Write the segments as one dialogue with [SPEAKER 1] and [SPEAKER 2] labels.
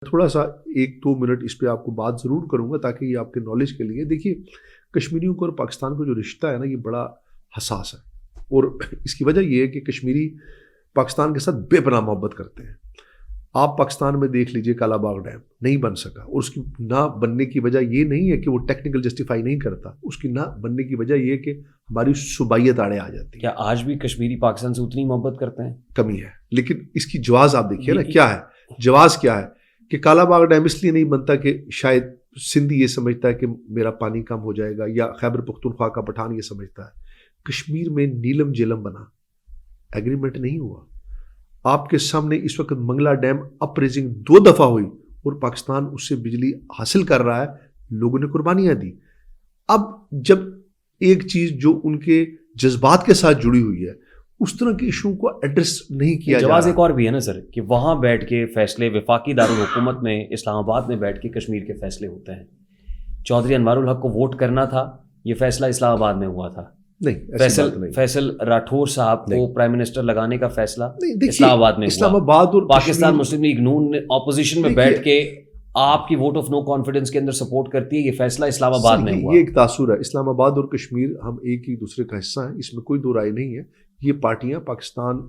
[SPEAKER 1] تھوڑا سا 1-2 منٹ اس پہ آپ کو بات ضرور کروں گا تاکہ یہ آپ کے نالج کے لیے. دیکھیے کشمیریوں کو اور پاکستان کا جو رشتہ ہے نا یہ بڑا حساس ہے, اور اس کی وجہ یہ ہے کہ کشمیری پاکستان کے ساتھ بے پناہ محبت کرتے ہیں. آپ پاکستان میں دیکھ لیجئے کالا باغ ڈیم نہیں بن سکا, اور اس کی نہ بننے کی وجہ یہ نہیں ہے کہ وہ ٹیکنیکل جسٹیفائی نہیں کرتا, اس کی نہ بننے کی وجہ یہ ہے کہ ہماری صوبائیت آڑے آ جاتی ہے.
[SPEAKER 2] کیا آج بھی کشمیری پاکستان سے اتنی محبت کرتے ہیں؟
[SPEAKER 1] کمی ہے, لیکن اس کی جواز آپ دیکھیے نا کیا ہے. جواز کیا ہے کہ کالا باغ ڈیم اس لیے نہیں بنتا کہ شاید سندھی یہ سمجھتا ہے کہ میرا پانی کم ہو جائے گا, یا خیبر پختونخوا کا پٹھان یہ سمجھتا ہے. کشمیر میں نیلم جیلم بنا, ایگریمنٹ نہیں ہوا. آپ کے سامنے اس وقت منگلا ڈیم اپریزنگ 2 دفعہ ہوئی اور پاکستان اس سے بجلی حاصل کر رہا ہے, لوگوں نے قربانیاں دی. اب جب ایک چیز جو ان کے جذبات کے ساتھ جڑی ہوئی ہے اس طرح کے ایشو کو ایڈریس نہیں کیا جا رہا.
[SPEAKER 2] جواز ایک اور بھی ہے نا سر کہ وہاں بیٹھ کے فیصلے وفاقی دارالحکومت میں اسلام آباد میں بیٹھ کے کشمیر کے فیصلے ہوتے ہیں. چودھری انوار الحق کو ووٹ کرنا تھا, یہ فیصلہ اسلام آباد میں ہوا تھا.
[SPEAKER 1] نہیں,
[SPEAKER 2] فیصل راٹھور صاحب کو پرائم منسٹر لگانے کا فیصلہ اسلام آباد میں
[SPEAKER 1] اسلام آباد اور
[SPEAKER 2] پاکستان مسلم لیگ نون نے اپوزیشن میں بیٹھ کے آپ کی ووٹ آف نو کانفیڈنس کے اندر سپورٹ کرتی ہے. یہ فیصلہ اسلام آباد میں ہوا.
[SPEAKER 1] یہ ایک تاثر ہے. اسلام آباد اور کشمیر ہم ایک ہی دوسرے کا حصہ ہیں, اس میں کوئی دو رائے نہیں ہے. یہ پارٹیاں پاکستان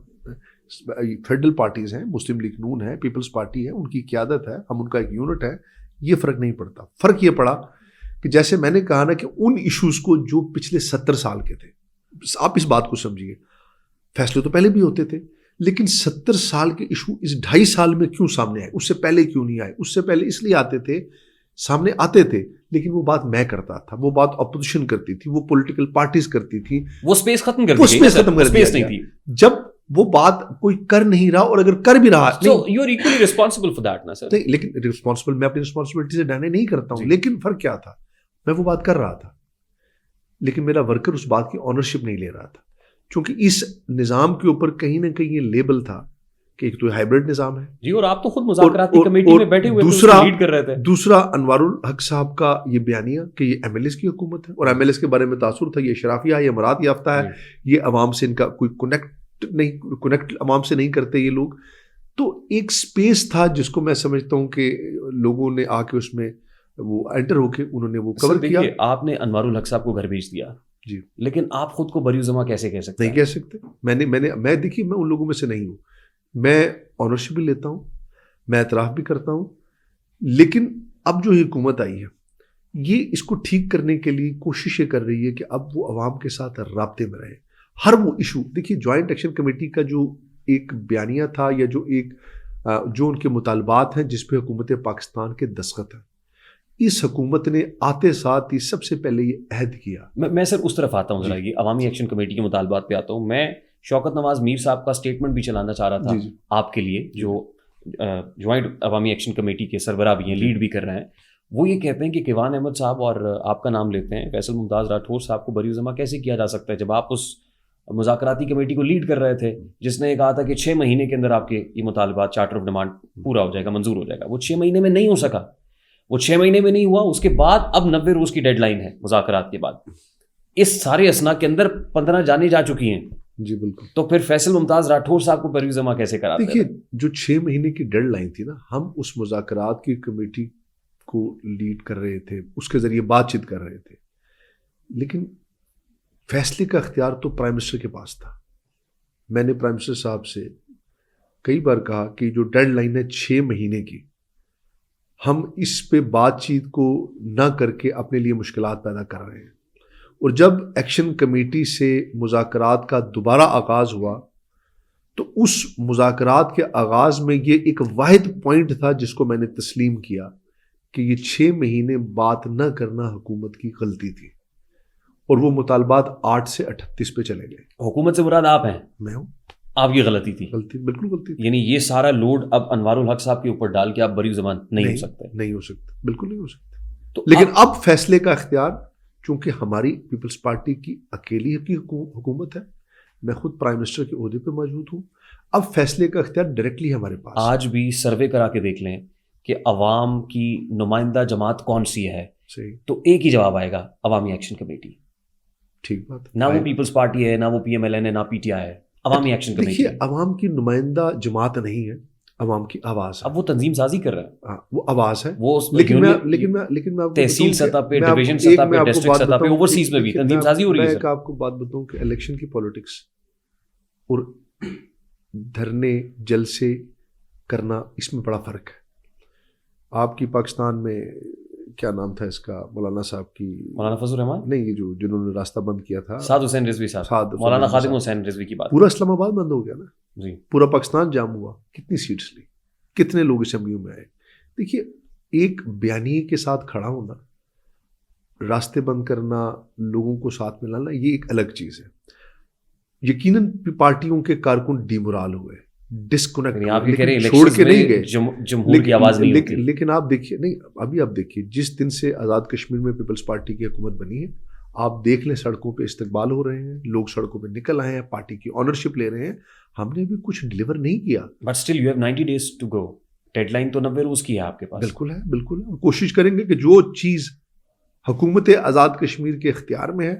[SPEAKER 1] فیڈرل پارٹیز ہیں, مسلم لیگ نون ہے, پیپلز پارٹی ہے, ان کی قیادت ہے, ہم ان کا ایک یونٹ ہے. یہ فرق نہیں پڑتا. فرق یہ پڑا کہ جیسے میں نے کہا نا کہ ان ایشوز کو جو پچھلے 70 سال کے تھے, آپ اس بات کو سمجھیے, فیصلے تو پہلے بھی ہوتے تھے لیکن 70 سال کے ایشو اس 2.5 سال میں کیوں سامنے آئے, اس سے پہلے کیوں نہیں آئے. اس سے پہلے اس لیے آتے تھے, سامنے آتے تھے, لیکن وہ بات میں کرتا تھا, وہ بات اپوزیشن کرتی تھی, وہ پولیٹیکل پارٹیز کرتی تھی,
[SPEAKER 2] وہ سپیس ختم کر دی تھی.
[SPEAKER 1] جب وہ بات کوئی کر نہیں رہا, اور اگر کر بھی رہا
[SPEAKER 2] so you are equally responsible for that نا سر.
[SPEAKER 1] لیکن ریسپانسبل میں اپنی رسپانسبلٹی سے ڈانے نہیں کرتا ہوں, لیکن فرق کیا تھا, میں وہ بات کر رہا تھا لیکن میرا ورکر اس بات کی آنرشپ نہیں لے رہا تھا, کیونکہ اس نظام کے اوپر کہیں نہ کہیں یہ لیبل تھا کہ ایک تو ہائبرڈ نظام ہے
[SPEAKER 2] جی, اور آپ تو خود مذاکراتی کمیٹی میں بیٹھے ہوئے لیڈ کر رہے تھے.
[SPEAKER 1] دوسرا انوار الحق صاحب کا یہ بیانیہ کہ یہ ایم ایل ایز کی حکومت ہے, اور ایم ایل ایز کے بارے میں تاثر تھا یہ اشرافیہ ہے, یہ امارات یافتہ ہے, یہ عوام سے ان کا کوئی کنیکٹ عوام سے نہیں کرتے یہ لوگ. تو ایک سپیس تھا جس کو میں سمجھتا ہوں کہ لوگوں نے آ کے اس میں وہ انٹر ہو کے انہوں نے وہ کور کیا.
[SPEAKER 2] آپ نے انوار الحق صاحب کو گھر بھیج دیا
[SPEAKER 1] جی,
[SPEAKER 2] لیکن آپ خود کو بری زماں کیسے کہہ سکتے؟
[SPEAKER 1] نہیں کہہ سکتے. میں دیکھیے میں ان لوگوں میں سے نہیں ہوں, میں آنرشپ بھی لیتا ہوں, میں اعتراف بھی کرتا ہوں, لیکن اب جو حکومت آئی ہے یہ اس کو ٹھیک کرنے کے لیے کوششیں کر رہی ہے کہ اب وہ عوام کے ساتھ رابطے میں رہے. ہر وہ ایشو دیکھیے, جوائنٹ ایکشن کمیٹی کا جو ایک بیانیہ تھا یا جو ان کے مطالبات ہیں جس پہ حکومت پاکستان کے دستخط ہیں, اس حکومت نے آتے ساتھ ہی سب سے پہلے یہ عہد کیا.
[SPEAKER 2] میں سر اس طرف آتا ہوں ذرا, یہ عوامی ایکشن کمیٹی کے مطالبات پہ آتا ہوں. میں شوکت نواز میر صاحب کا اسٹیٹمنٹ بھی چلانا چاہ رہا تھا آپ کے لیے, جو جوائنٹ عوامی ایکشن کمیٹی کے سربراہ بھی ہیں, لیڈ بھی کر رہے ہیں. وہ یہ کہتے ہیں کہ کیوان احمد صاحب اور آپ کا نام لیتے ہیں, فیصل ممتاز راٹھور صاحب کو بری زماں کیسے کیا جا سکتا ہے جب آپ اس مذاکراتی کمیٹی کو لیڈ کر رہے تھے جس نے کہا تھا کہ 6 مہینے کے اندر آپ کے یہ مطالبات چارٹر آف ڈیمانڈ پورا ہو جائے گا, منظور ہو جائے گا. وہ 6 مہینے میں نہیں ہو سکا, وہ 6 مہینے میں نہیں ہوا. اس کے بعد اب 90 روز کی ڈیڈ لائن ہے مذاکرات کے بعد. اس سارے اسنا کے اندر 15 جانے جا چکی ہیں.
[SPEAKER 1] جی بالکل.
[SPEAKER 2] تو پھر فیصل ممتاز راٹھور صاحب کو بری زماں کیسے کراتے ہیں؟
[SPEAKER 1] دیکھیے جو 6 مہینے کی ڈیڈ لائن تھی نا, ہم اس مذاکرات کی کمیٹی کو لیڈ کر رہے تھے, اس کے ذریعے بات چیت کر رہے تھے, لیکن فیصلے کا اختیار تو پرائم منسٹر کے پاس تھا. میں نے پرائم منسٹر صاحب سے کئی بار کہا کہ جو ڈیڈ لائن ہے 6 مہینے کی, ہم اس پہ بات چیت کو نہ کر کے اپنے لیے مشکلات پیدا کر رہے ہیں. اور جب ایکشن کمیٹی سے مذاکرات کا دوبارہ آغاز ہوا تو اس مذاکرات کے آغاز میں یہ ایک واحد پوائنٹ تھا جس کو میں نے تسلیم کیا کہ یہ 6 مہینے بات نہ کرنا حکومت کی غلطی تھی, اور وہ مطالبات 8 سے 38 پہ چلے گئے.
[SPEAKER 2] حکومت سے مراد آپ ہیں؟
[SPEAKER 1] میں ہوں.
[SPEAKER 2] آپ کی غلطی تھی؟
[SPEAKER 1] غلطی, بالکل غلطی تھی.
[SPEAKER 2] یعنی یہ سارا لوڈ اب انوار الحق صاحب کے اوپر ڈال کے آپ بری زبان نہیں ہو سکتے؟
[SPEAKER 1] نہیں ہو سکتے, بالکل نہیں ہو سکتے. تو لیکن اب فیصلے کا اختیار چونکہ ہماری پیپلز پارٹی کی اکیلی کی حکومت ہے, میں خود پرائم منسٹر کے عہدے پہ موجود ہوں, اب فیصلے کا اختیار ڈائریکٹلی ہمارے پاس.
[SPEAKER 2] آج بھی سروے کرا کے دیکھ لیں کہ عوام کی نمائندہ جماعت کون سی ہے, تو ایک ہی جواب آئے گا, عوامی ایکشن کمیٹی.
[SPEAKER 1] ٹھیک بات.
[SPEAKER 2] نہ وہ پیپلز پارٹی ہے, نہ وہ پی ایم ایل این ہے, نہ پی ٹی آئی ہے, عوامی ایکشن کمیٹی.
[SPEAKER 1] دیکھیے عوام کی نمائندہ جماعت نہیں ہے, عوام کی آواز ہے.
[SPEAKER 2] اب وہ تنظیم سازی کر رہا ہے,
[SPEAKER 1] وہ آواز ہے.
[SPEAKER 2] وہ
[SPEAKER 1] لیکن میں
[SPEAKER 2] تحصیل سطح پہ, ڈویژن سطح پہ, ڈسٹرکٹ سطح پہ, اوورسیز میں بھی تنظیم سازی ہو رہی ہے.
[SPEAKER 1] میں ایک آپ کو بات بتاؤں کہ الیکشن کی پالیٹکس اور دھرنے جلسے کرنا اس میں بڑا فرق ہے. آپ کی پاکستان میں کیا نام تھا اس کا, مولانا صاحب کی,
[SPEAKER 2] مولانا فضل الرحمان
[SPEAKER 1] نہیں, یہ جو جنہوں نے راستہ بند کیا تھا,
[SPEAKER 2] سعد حسین رضوی صاحب, مولانا خادم حسین رضوی کی بات.
[SPEAKER 1] پورا اسلام آباد بند ہو گیا نا
[SPEAKER 2] جی,
[SPEAKER 1] پورا پاکستان جام ہوا. کتنی سیٹس لی, کتنے لوگ اسمبلیوں میں آئے. دیکھیے ایک بیانیے کے ساتھ کھڑا ہونا, راستے بند کرنا, لوگوں کو ساتھ میں لانا, یہ ایک الگ چیز ہے. یقیناً پارٹیوں کے کارکن ڈیمورال ہوئے, ڈسکنیکٹ,
[SPEAKER 2] آپ یہ کہہ رہے ہیں
[SPEAKER 1] چھوڑ کے نہیں گئے,
[SPEAKER 2] جمہور کی آواز نہیں ہوتی.
[SPEAKER 1] لیکن آپ دیکھیے, نہیں ابھی آپ دیکھیے, جس دن سے آزاد کشمیر میں پیپلز پارٹی کی حکومت بنی ہے, آپ دیکھ لیں سڑکوں پہ استقبال ہو رہے ہیں, لوگ سڑکوں پہ نکل آئے ہیں, پارٹی کی آنرشپ لے رہے ہیں. ہم نے بھی کچھ ڈیلیور نہیں کیا.
[SPEAKER 2] But still you have 90 days to go. Deadline تو 90 روز کی ہے آپ کے پاس.
[SPEAKER 1] بالکل ہے, بالکل ہے. کوشش کریں گے کہ جو چیز حکومت آزاد کشمیر کے اختیار میں ہے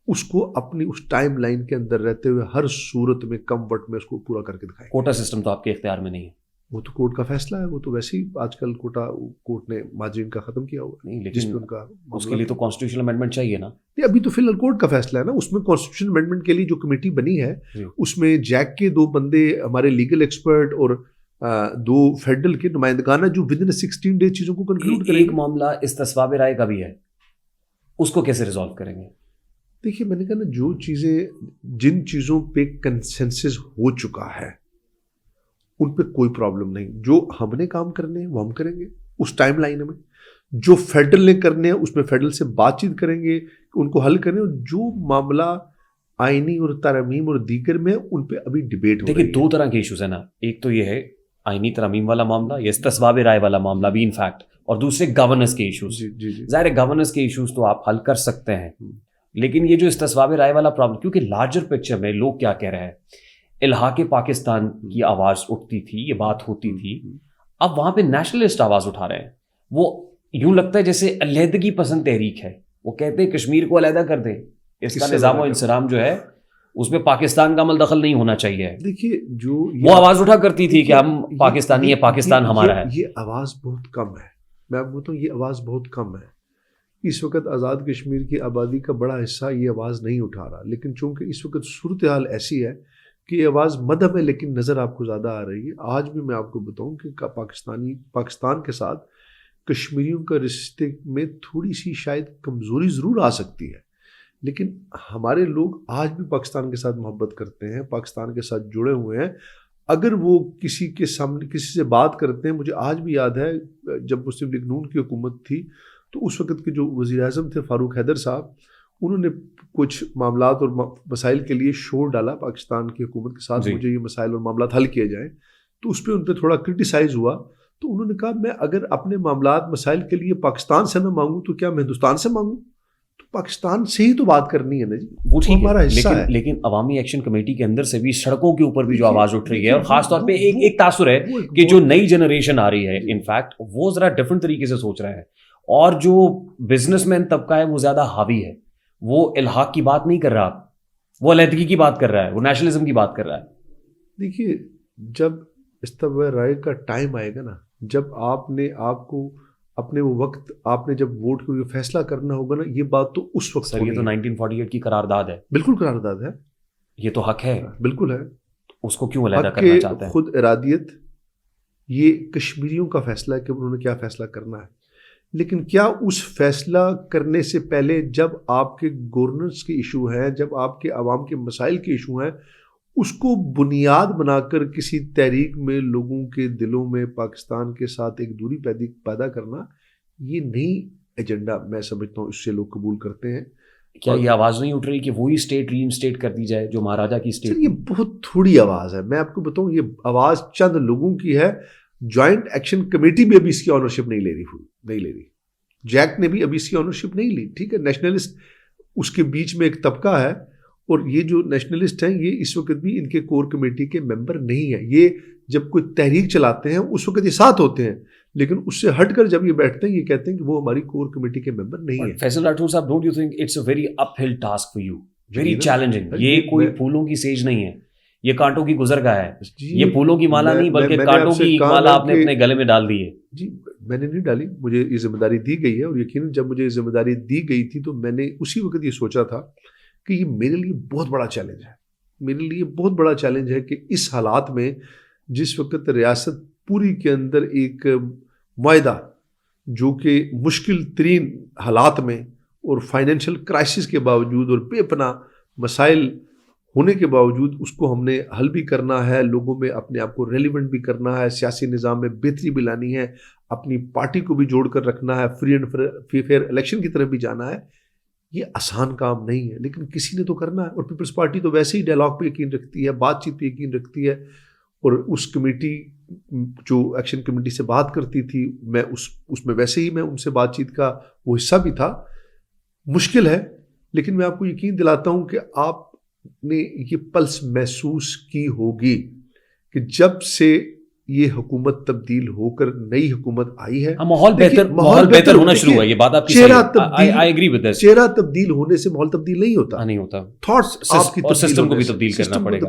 [SPEAKER 1] اس کو اپنی اس ٹائم لائن کے اندر رہتے ہوئے ہر صورت میں کم وقت میں اس کو پورا کر کے دکھائیں.
[SPEAKER 2] کوٹا سسٹم تو آپ کے اختیار میں نہیں ہے.
[SPEAKER 1] وہ تو کورٹ کا فیصلہ ہے, وہ تو ویسے ہی آج کل کورٹ نے ماجرین کا ختم کیا ہوا
[SPEAKER 2] نہیں,
[SPEAKER 1] جس
[SPEAKER 2] لیکن
[SPEAKER 1] پہ ان کا
[SPEAKER 2] اس کے لیے تو کانسٹیٹیوشنل امینڈمنٹ چاہیے نا.
[SPEAKER 1] نہیں, ابھی تو فی الحال کورٹ کا فیصلہ ہے نا. اس میں کانسٹیٹیوشنل امینڈمنٹ کے لیے جو کمیٹی بنی ہے اس میں جیک کے 2 بندے ہمارے لیگل ایکسپرٹ اور 2 فیڈرل کے نمائندگان جو ود ان 16 days چیزوں کو کنکلوڈ کریں.
[SPEAKER 2] ایک معاملہ استصواب رائے کا بھی ہے, اس کو کیسے ریزالو کریں گے؟
[SPEAKER 1] دیکھیے میں نے کہا نا, جو چیزیں جن چیزوں پہ کنسنسس ہو چکا ہے ان پہ کوئی پرابلم نہیں. جو ہم نے کام کرنے ہیں وہ ہم کریں گے اس ٹائم لائن میں. جو فیڈرل نے کرنے ہیں اس میں فیڈرل سے بات چیت کریں گے, ان کو حل کریں. اور جو معاملہ آئینی اور ترامیم اور دیگر میں ان پہ ابھی ڈیبیٹ ہو رہی ہے.
[SPEAKER 2] دیکھیے 2 طرح کے ایشوز ہیں نا, ایک تو یہ ہے آئینی ترامیم والا معاملہ یا استصواب رائے والا معاملہ بھی انفیکٹ, اور دوسرے گورننس کے ایشوز. ظاہر ہے گورننس کے ایشوز تو آپ حل کر سکتے ہیں, لیکن یہ جو استصواب رائے والا پرابلم, کیونکہ لارجر پکچر میں لوگ کیا کہہ رہے ہیں, الحاق پاکستان کی آواز اٹھتی تھی, یہ بات ہوتی تھی, اب وہاں پہ نیشنلسٹ آواز اٹھا رہے ہیں. وہ یوں لگتا ہے جیسے علیحدگی پسند تحریک ہے, وہ کہتے ہیں کشمیر کو علیحدہ کر دیں, اس کا نظام و انصرام جو ہے اس میں پاکستان کا عمل دخل نہیں ہونا چاہیے.
[SPEAKER 1] دیکھیے جو
[SPEAKER 2] وہ آواز اٹھا کرتی تھی کہ ہم پاکستانی ہیں, پاکستان ہمارا ہے.
[SPEAKER 1] یہ آواز بہت کم ہے, میں آپ کو بتاؤں یہ آواز بہت کم ہے. اس وقت آزاد کشمیر کی آبادی کا بڑا حصہ یہ آواز نہیں اٹھا رہا, لیکن چونکہ اس وقت صورتحال ایسی ہے کہ یہ آواز مدھم ہے لیکن نظر آپ کو زیادہ آ رہی ہے. آج بھی میں آپ کو بتاؤں کہ پاکستان کے ساتھ کشمیریوں کا رشتے میں تھوڑی سی شاید کمزوری ضرور آ سکتی ہے, لیکن ہمارے لوگ آج بھی پاکستان کے ساتھ محبت کرتے ہیں, پاکستان کے ساتھ جڑے ہوئے ہیں. اگر وہ کسی کے سامنے کسی سے بات کرتے ہیں, مجھے آج بھی یاد ہے جب مسلم لیگ نون کی حکومت تھی تو اس وقت کے جو وزیر اعظم تھے فاروق حیدر صاحب, انہوں نے کچھ معاملات اور مسائل کے لیے شور ڈالا پاکستان کی حکومت کے ساتھ, مجھے یہ مسائل اور معاملات حل کیے جائیں. تو اس پہ ان پہ تھوڑا کرٹیسائز ہوا, تو انہوں نے کہا میں اگر اپنے معاملات مسائل کے لیے پاکستان سے نہ مانگوں تو کیا میں ہندوستان سے مانگوں؟ تو پاکستان سے ہی تو بات کرنی ہے نا جی,
[SPEAKER 2] وہ
[SPEAKER 1] ہمارا حصہ ہے.
[SPEAKER 2] لیکن عوامی ایکشن کمیٹی کے اندر سے بھی سڑکوں کے اوپر بھی جو آواز اٹھ رہی ہے, اور خاص طور پہ ایک تاثر ہے کہ جو نئی جنریشن آ رہی ہے انفیکٹ وہ ذرا ڈفرنٹ طریقے سے سوچ رہے ہیں, اور جو بزنس مین طبقہ ہے وہ زیادہ حاوی ہے, وہ الحاق کی بات نہیں کر رہا, وہ علیحدگی کی بات کر رہا ہے, وہ نیشنلزم کی بات کر رہا ہے.
[SPEAKER 1] دیکھیے جب استوار رائے کا ٹائم آئے گا نا, جب آپ کو اپنے وہ وقت آپ نے جب ووٹ کے لیے فیصلہ کرنا ہوگا نا, یہ بات تو اس وقت.
[SPEAKER 2] سر یہ تو 1948 کی قرارداد ہے.
[SPEAKER 1] بالکل قرارداد ہے,
[SPEAKER 2] یہ تو حق ہے.
[SPEAKER 1] بالکل ہے,
[SPEAKER 2] اس کو کیوں علیحدہ کرنا چاہتے ہیں؟
[SPEAKER 1] خود ارادیت یہ کشمیریوں کا فیصلہ ہے کہ انہوں نے کیا فیصلہ کرنا ہے, لیکن کیا اس فیصلہ کرنے سے پہلے جب آپ کے گورننس کے ایشو ہیں, جب آپ کے عوام کے مسائل کے ایشو ہیں, اس کو بنیاد بنا کر کسی تحریک میں لوگوں کے دلوں میں پاکستان کے ساتھ ایک دوری پیدا کرنا, یہ نئی ایجنڈا میں سمجھتا ہوں اس سے لوگ قبول کرتے ہیں.
[SPEAKER 2] کیا یہ آواز نہیں اٹھ رہی کہ وہی اسٹیٹ ری انسٹیٹ کر دی جائے جو مہاراجا کی اسٹیٹ؟
[SPEAKER 1] یہ بہت تھوڑی آواز ہے, میں آپ کو بتاؤں یہ آواز چند لوگوں کی ہے. جوائنٹ ایکشن کمیٹی بھی ابھی اس کی آنرشپ نہیں لے رہی. جیک نے بھی ابھی اس کی آنرشپ نہیں لی. ٹھیک ہے, نیشنلسٹ اس کے بیچ میں ایک طبقہ ہے, اور یہ جو نیشنلسٹ ہیں یہ اس وقت بھی ان کے کور کمیٹی کے ممبر نہیں ہیں. یہ جب کوئی تحریک چلاتے ہیں اس وقت یہ ساتھ ہوتے ہیں, لیکن اس سے ہٹ کر جب یہ بیٹھتے ہیں یہ کہتے ہیں کہ وہ ہماری کور کمیٹی کے ممبر نہیں ہیں.
[SPEAKER 2] فیصل راٹھور صاحب, don't you think it's a very uphill task for you, very challenging? یہ کوئی پھولوں کی سیج نہیں ہے یہ کانٹوں کی گزر گاہ ہے،
[SPEAKER 1] جی
[SPEAKER 2] یہ پھولوں کی مالا نہیں بلکہ
[SPEAKER 1] میں نے
[SPEAKER 2] کانٹوں
[SPEAKER 1] آپ سے
[SPEAKER 2] کی
[SPEAKER 1] کہا
[SPEAKER 2] مالا
[SPEAKER 1] نا
[SPEAKER 2] آپ نے
[SPEAKER 1] کہ
[SPEAKER 2] اپنے گلے میں ڈال دی ہے.
[SPEAKER 1] جی میں نے نہیں ڈالی، مجھے یہ ذمہ داری دی گئی ہے، اور یقیناً جب مجھے یہ ذمہ داری دی گئی تھی تو میں نے اسی وقت یہ سوچا تھا کہ یہ میرے لیے بہت بڑا چیلنج ہے، میرے لیے بہت بڑا چیلنج ہے کہ اس حالات میں جس وقت ریاست پوری کے اندر ایک معاہدہ جو کہ مشکل ترین حالات میں اور فائنینشیل کرائسس کے باوجود اور بے پناہ مسائل ہونے کے باوجود اس کو ہم نے حل بھی کرنا ہے، لوگوں میں اپنے آپ کو ریلیونٹ بھی کرنا ہے، سیاسی نظام میں بہتری بھی لانی ہے، اپنی پارٹی کو بھی جوڑ کر رکھنا ہے، فری اینڈ فیئر الیکشن کی طرف بھی جانا ہے. یہ آسان کام نہیں ہے، لیکن کسی نے تو کرنا ہے. اور پیپلز پارٹی تو ویسے ہی ڈائلاگ پہ یقین رکھتی ہے، بات چیت پہ یقین رکھتی ہے، اور اس کمیٹی جو ایکشن کمیٹی سے بات کرتی تھی میں اس میں ویسے ہی میں ان سے بات چیت کا وہ حصہ بھی تھا. مشکل ہے، لیکن میں آپ کو یقین دلاتا ہوں کہ آپ نے یہ پلس محسوس کی ہوگی کہ جب سے یہ حکومت تبدیل ہو کر نئی حکومت آئی ہے
[SPEAKER 2] ماحول بہتر ہونا شروع ہوا. یہ بات آپ کی
[SPEAKER 1] چہرہ
[SPEAKER 2] صحیح ہے. I agree with this.
[SPEAKER 1] چہرہ تبدیل ہونے سے ماحول تبدیل نہیں ہوتا،
[SPEAKER 2] نہیں ہوتا.
[SPEAKER 1] تھاٹس آپ کی
[SPEAKER 2] اور سسٹم کو بھی تبدیل کرنا پڑے گا.